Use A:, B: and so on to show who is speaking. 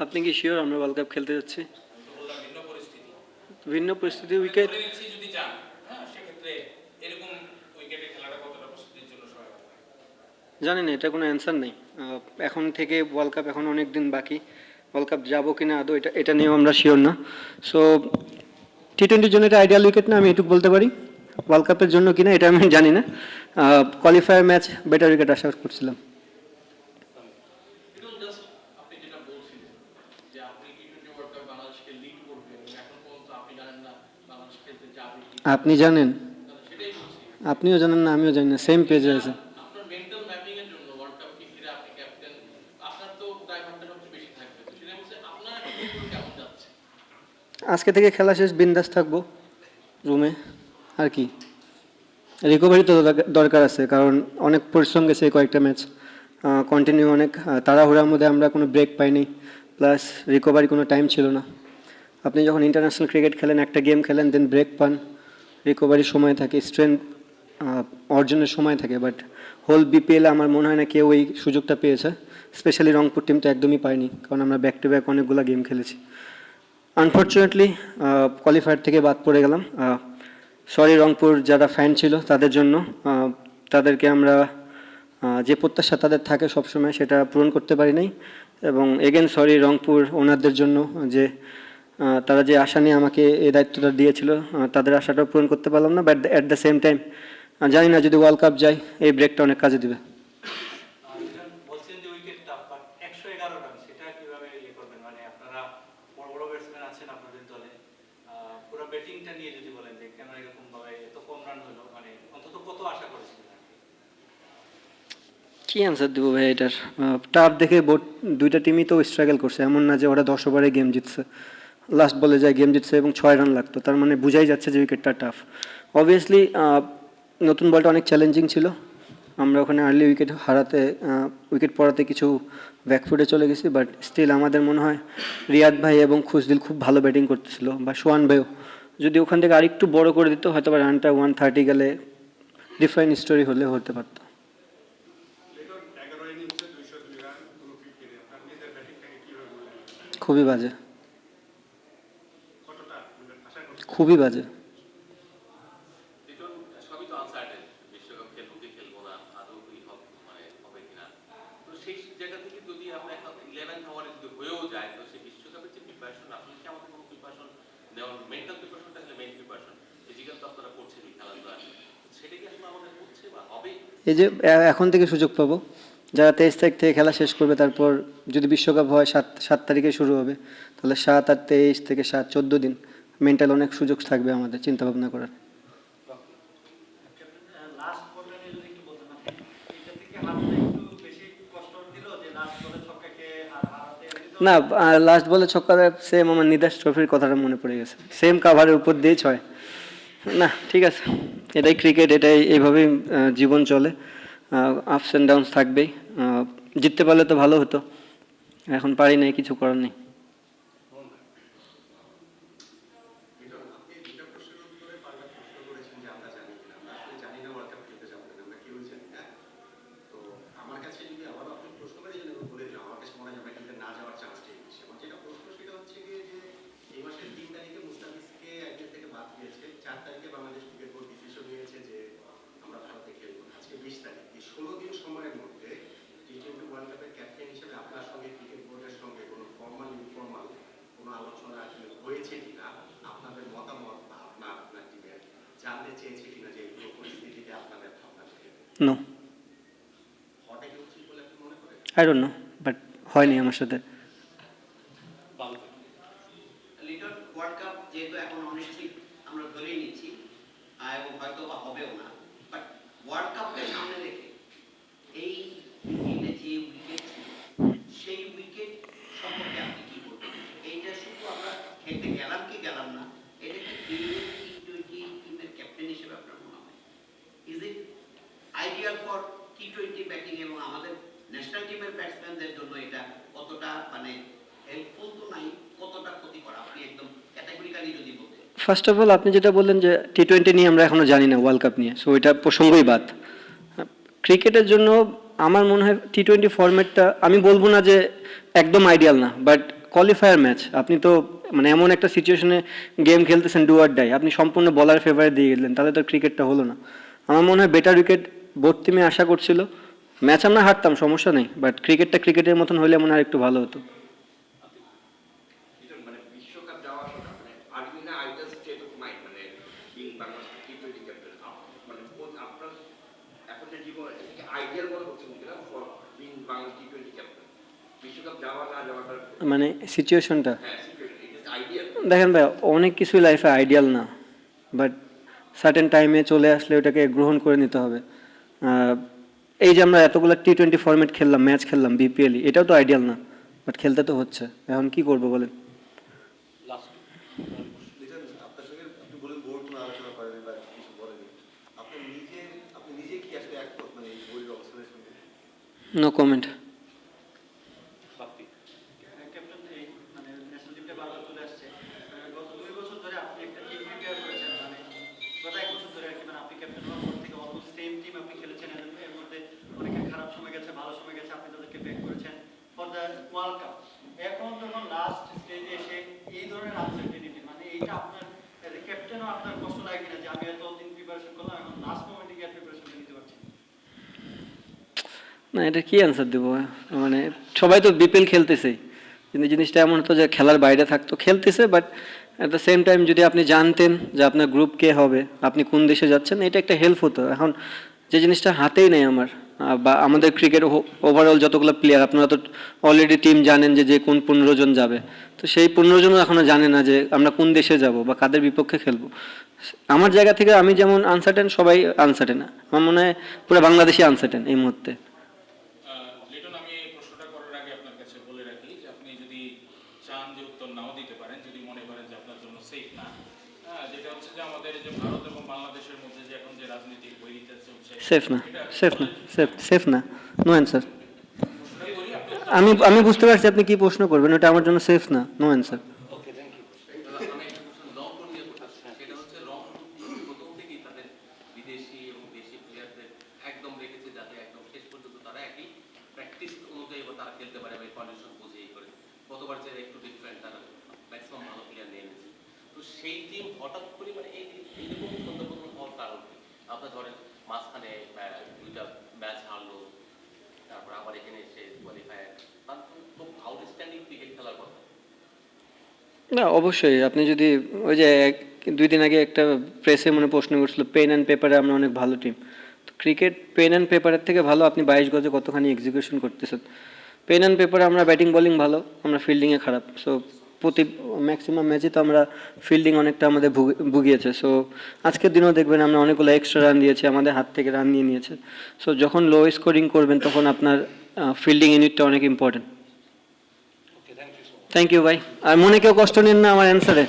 A: আপনি কি শিওর আমরা ওয়ার্ল্ড কাপ খেলতে যাচ্ছি?
B: বললাম ভিন্ন পরিস্থিতি।
A: ভিন্ন পরিস্থিতি
B: আমি
A: উইকেট
B: ধরে নিচ্ছি যদি যান, হ্যাঁ, সেক্ষেত্রে এরকম উইকেটে খেলাটা কতটা প্রস্তুতির জন্য সহায়ক হয়?
A: জানি না, এটা কোনো অ্যান্সার নেই। এখন থেকে ওয়ার্ল্ড কাপ এখন অনেক দিন বাকি। ওয়ার্ল্ড কাপ যাবো কিনা আদৌ এটা এটা নিয়েও আমরা শিওর না। সো টি-20-র জন্য এটা আইডিয়াল উইকেট না, আমি এটুকু বলতে পারি। ওয়ার্ল্ড কাপের জন্য কিনা এটা আমি জানি না। কোয়ালিফায়ার ম্যাচ বেটার উইকেট আশা করছিলাম।
C: এটা জাস্ট আপনি যেটা বলছিলেন যে আপনি টি-20 ওয়ার্ল্ড কাপ বাংলাদেশকে লিড করবেন, এখন পর্যন্ত আপনি জানেন না বাংলাদেশ খেলতে যাবে কি
A: আপনি জানেন,
C: সেটাই বলছি।
A: আপনিও জানেন না, আমিও জানি না, সেম পেজে আছে।
C: আপনার মেন্টাল ম্যাপিং এর জন্য ওয়ার্ল্ড কাপকে ঘিরে আপনি ক্যাপ্টেন, আপনার তো দায়ভারটা সবচেয়ে বেশি থাকবে। তো সেটা বলছে আপনার টিমগুলো কেমন যাচ্ছে?
A: আজকে থেকে খেলা শেষ, বিন্দাস থাকবো রুমে। আর কি, রিকভারি তো দরকার আছে, কারণ অনেক পরিশ্রম গেছে এই কয়েকটা ম্যাচ। কন্টিনিউ অনেক তাড়াহুড়ার মধ্যে আমরা কোনো ব্রেক পাইনি, প্লাস রিকভারি কোনো টাইম ছিল না। আপনি যখন ইন্টারন্যাশনাল ক্রিকেট খেলেন, একটা গেম খেলেন, দেন ব্রেক পান, রিকভারির সময় থাকে, স্ট্রেংথ অর্জনের সময় থাকে। বাট হোল বিপিএলে আমার মনে হয় না কেউ এই সুযোগটা পেয়েছে। স্পেশালি রংপুর টিম তো একদমই পায়নি, কারণ আমরা ব্যাক টু ব্যাক অনেকগুলো গেম খেলেছি। আনফর্চুনেটলি কোয়ালিফায়ার থেকে বাদ পড়ে গেলাম। সরি রংপুর যারা ফ্যান ছিল তাদের জন্য। তাদেরকে আমরা যে প্রত্যাশা তাদের থাকে সবসময়, সেটা পূরণ করতে পারি নাই। এবং এগেন সরি রংপুর ওনারদের জন্য, যে তারা যে আশা নিয়ে আমাকে এই দায়িত্বটা দিয়েছিল, তাদের আশাটাও পূরণ করতে পারলাম না। But at the same time জানি না, যদি ওয়ার্ল্ড কাপ যায় এই ব্রেকটা অনেক কাজে দিবে।
D: বলছেন যে উইকেট টাফ, বাট 111 রান সেটা কিভাবে ইয়ে করবেন? মানে আপনারা বড় বড় ব্যাটসম্যান আছেন আপনাদের দলে, পুরো ব্যাটিংটা নিয়ে যদি বলেন যে কেন এরকম ভাবে এত কম রান হলো, মানে অন্তত কত আশা করেছিলেন আর কি?
A: কি অ্যান্সার দেবো ভাই এটার? টাফ দেখে দুইটা টিমই তো স্ট্রাগল করছে, এমন না যে ওরা 10 ওভারে গেম জিতছে, লাস্ট বলে যায় গেম জিতছে এবং 6 রান লাগতো। তার মানে বুঝাই যাচ্ছে যে উইকেটটা টাফ। অবভিয়াসলি নতুন বলটা অনেক চ্যালেঞ্জিং ছিল। আমরা ওখানে আর্লি উইকেট হারাতে, উইকেট পড়াতে কিছু ব্যাকফুটে চলে গেছি। বাট স্টিল আমাদের মনে হয় রিয়াদ ভাই এবং খুশদিল খুব ভালো ব্যাটিং করতেছিল, বা সোহান ভাইও যদি ওখান থেকে আরেকটু বড় করে দিত, হয়তো বা রানটা 130 গেলে ডিফারেন্ট স্টোরি হলে হতে পারতো। খুবই বাজে, খুবই বাজে।
C: লিটন, সবই তো আনসার্টেন, বিশ্বকাপ খেলবো কি খেলবো না, আদৌ কি মানে হবে কিনা। তো সেই জায়গা থেকে যদি আমরা এখন 11 আওয়ারে যদি হয়েও যায়, তো সেই বিশ্বকাপের যে প্রিপারেশন, আসলে কি আমাদের কোনো প্রিপারেশন নেওয়ার, মেন্টাল প্রিপারেশনটা আসলে মেইন প্রিপারেশন, ফিজিক্যাল তো আপনারা করছেনই খেলাধুলা, সেটা কি আসলে আমাদের হচ্ছে বা হবে?
A: এই যে এখন থেকে সুযোগ পাবো, যারা 23 তারিখ থেকে খেলা শেষ করবে, তারপর যদি বিশ্বকাপ হয় 7 তারিখে শুরু হবে, তাহলে 7 আর 23 থেকে 7, 14 দিন মেন্টাল অনেক সুযোগ থাকবে আমাদের চিন্তা ভাবনা করার।
D: লাস্ট বলটা নিয়ে যদি একটু বলতেন আপনি, এটা থেকে হারতে একটু বেশি কষ্ট দিল যে লাস্ট বলে ছক্কাকে হারাতে
A: না, লাস্ট বলে ছক্কা, সেম আমার নিদাস ট্রফির কথাটা মনে পড়ে গেছে, সেম কাভারের উপর দিয়ে 6। না ঠিক আছে, এটাই ক্রিকেট, এটাই এইভাবেই জীবন চলে। আপস অ্যান্ড ডাউনস থাকবেই। জিততে পারলে তো ভালো হতো, এখন পারি নাই, কিছু করার নেই। No, I don't know, but হয়নি আমার সাথে।
E: লিটন, ওয়ার্ল্ড কাপ যেহেতু এখন অনিশ্চিত আমরা ধরেই নিচ্ছি, এবং হয়তো বা হবেও না, বাট ওয়ার্ল্ড কাপকে সামনে রেখে এই বিপিএলে যে উইকেট ছিল, সেই উইকেট সম্পর্কে আপনি কি বলবেন? এইটা শুধু আমরা খেলতে গেলাম কি গেলাম না, এটা কি টি-20 টিমের ক্যাপ্টেন হিসেবে আপনার মনে হয় ইজ ইট আইডিয়াল ফর টি-20 ব্যাটিং, এবং আমাদের ন্যাশনাল টিমের ব্যাটসম্যানদের জন্য এটা কতটা মানে হেল্পফুল তো নাই, কতটা ক্ষতিকর আপনি একদম ক্যাটাগরিক্যালি যদি বলতেন?
A: ফার্স্ট অফ অল আপনি যেটা বললেন যে টি-20 নিয়ে আমরা এখনো জানি না, ওয়ার্ল্ড কাপ নিয়ে, সো এটা প্রসঙ্গই বাদ। ক্রিকেটের জন্য আমার মনে হয় টি-20 ফরম্যাটটা, আমি বলবো না যে একদম আইডিয়াল না, বাট কোয়ালিফায়ার ম্যাচ, আপনি তো মানে এমন একটা সিচুয়েশনে গেম খেলতেছেন ডু অর ডাই, আপনি সম্পূর্ণ বলার ফেভারে দিয়ে গেলেন, তাহলে তো ক্রিকেটটা হলো না। আমার মনে হয় বেটার উইকেট বোর্ড টিমে আশা করছিল, ম্যাচ আমরা হারতাম সমস্যা নেই, বাট ক্রিকেটটা ক্রিকেটের মতন হলে মনে হয় একটু ভালো হতো।
F: এটা মানে বিশ্বকাপ যাওয়ার কথা মানে Argentina idol state of mind মানে বিং বাংলাদেশ টি-20 ক্যাপ্টেন মানে আপনার এখন যে জীবন এটাকে আইডিয়াল মনে হচ্ছে কিনা ফর বিং বাংলাদেশ টি-20 ক্যাপ্টেন বিশ্বকাপ যাওয়া না যাওয়াটা
A: মানে সিচুয়েশনটা
F: হ্যাঁ সিচুয়েশন ইট ইজ আইডিয়াল
A: দেখেন ভাই, অনেক কিছুই লাইফে আইডিয়াল না, বাট সার্টেন টাইমে চলে আসলে ওটাকে গ্রহণ করে নিতে হবে। এই যে আমরা এতগুলো টি-20 ফরম্যাট খেললাম, ম্যাচ খেললাম বিপিএল, এটাও তো আইডিয়াল না, বাট খেলতে তো হচ্ছে, এখন কি করবো বলেন।
G: লিটন, আপনার সঙ্গে আপনি বলেন বোর্ড কোনো আলোচনা করেনি বা কিছু বলেনি, আপনি নিজে কি আসলে একমত মানে এই বোর্ডের অবস্থানের সঙ্গে?
A: No comment.
H: ক্যাপ্টেন, এই মানে ন্যাশনাল টিমটা বারবার চলে আসছে। গত 2 বছর ধরে আপনি একটা টিম প্রিপেয়ার করেছেন, মানে গত 1 বছর ধরে আর কি, মানে আপনি ক্যাপ্টেন হওয়ার পর থেকে অলমোস্ট সেম টিম আপনি খেলেছেন, এর মধ্যে অনেকের খারাপ সময় গেছে, ভালো সময় গেছে, আপনি তাদেরকে ব্যাক করেছেন ফর দ্য ওয়ার্ল্ড কাপ। এখন যখন লাস্ট স্টেজে এসে এই ধরনের আনসার্টেনিটি, মানে এইটা আপনার এজ এ ক্যাপ্টেনও আপনার কষ্ট লাগে কিনা যে আমি এত দিন প্রিপারেশন করলাম, এখন লাস্ট মোমেন্টে গিয়ে প্রিপারেশনটা নিতে পারছি না?
A: না, এটা কি অ্যান্সার দেবো, মানে সবাই তো বিপিএল খেলতেছে, কিন্তু জিনিসটা এমন হতো যে খেলার বাইরে থাকতো, খেলতেছে, but at the same time যদি আপনি জানতেন যে আপনার গ্রুপ কে হবে, আপনি কোন দেশে যাচ্ছেন, এটা একটা হেল্প হতো। এখন যে জিনিসটা হাতেই নেই আমার, বা আমাদের ক্রিকেট ওভারঅল যতগুলো প্লেয়ার, আপনারা তো অলরেডি টিম জানেন যে যে কোন 15 জন যাবে, তো সেই 15 জনও এখনও জানে না যে আমরা কোন দেশে যাব বা কাদের বিপক্ষে খেলবো। আমার জায়গা থেকে আমি যেমন আনসার্টেন, সবাই আনসার্টেন। আমার মনে হয় পুরো বাংলাদেশই আনসার্টেন এই মুহূর্তে।
B: লিটন, আমি এই প্রশ্নটা করার আগে আপনার কাছে বলে রাখি যে আপনি যদি চান যে উত্তর নাও দিতে পারেন, যদি মনে করেন যে আপনার জন্য সেফ না, যেটা হচ্ছে যে আমাদের যে ভারত এবং বাংলাদেশের মধ্যে যে এখন যে রাজনৈতিক বৈরিতা চলছে,
A: সেফ না, সেফ না, সেফ না, নো অ্যান্সার।
B: প্রশ্নটা করি আপনি
A: আমি বুঝতে পারছি আপনি কি প্রশ্ন করবেন, ওটা আমার জন্য সেফ না, নো অ্যান্সার।
C: আমি একটা প্রশ্ন রংপুর নিয়ে করতে চাচ্ছি। সেটা হচ্ছে রংপুর প্রথম থেকেই তাদের বিদেশি এবং দেশি প্লেয়ারদের একদম রেখেছে যাতে একদম শেষ পর্যন্ত তারা একই প্র্যাকটিস অনুযায়ী বা তারা খেলতে পারে এবং কন্ডিশন বুঝেই করে। গতবার যে একটু ডিফারেন্ট, তারা ম্যাক্সিমাম ভালো প্লেয়ার নিয়ে এনেছে। তো সেই টিম হঠাৎ করে মানে এইরকম সন্দেহপ্রবণ হওয়ার কারণ কি? আপনার ধরেন মাঝখানে 2টা ম্যাচ হারলো, তারপর আবার এখানে এসে কোয়ালিফায়ার, তার তো আউটস্ট্যান্ডিং ক্রিকেট খেলার কথা।
A: না, অবশ্যই আপনি যদি ওই যে 2 দিন আগে একটা প্রেসে মনে প্রশ্ন করছিল পেন অ্যান্ড পেপারে আমরা অনেক ভালো টিম, তো ক্রিকেট পেন অ্যান্ড পেপারের থেকে ভালো আপনি 22 গজে কতখানি এক্সিকিউশন করতেছেন। পেন অ্যান্ড পেপারে আমরা ব্যাটিং বোলিং ভালো, আমরা ফিল্ডিংয়ে খারাপ। সো ম্যাক্সিমাম ম্যাচে তো আমরা ফিল্ডিং অনেকটা আমাদের ভুগিয়েছে। সো আজকের দিনেও দেখবেন আমরা অনেকগুলো এক্সট্রা রান দিয়েছি, আমাদের হাত থেকে রান নিয়ে নিয়েছে। সো যখন লো স্কোরিং করবেন তখন আপনার ফিল্ডিং ইউনিটটা অনেক ইম্পর্টেন্ট। থ্যাংক ইউ ভাই, আর মনে কেউ কষ্ট নিন না আমার অ্যান্সারে।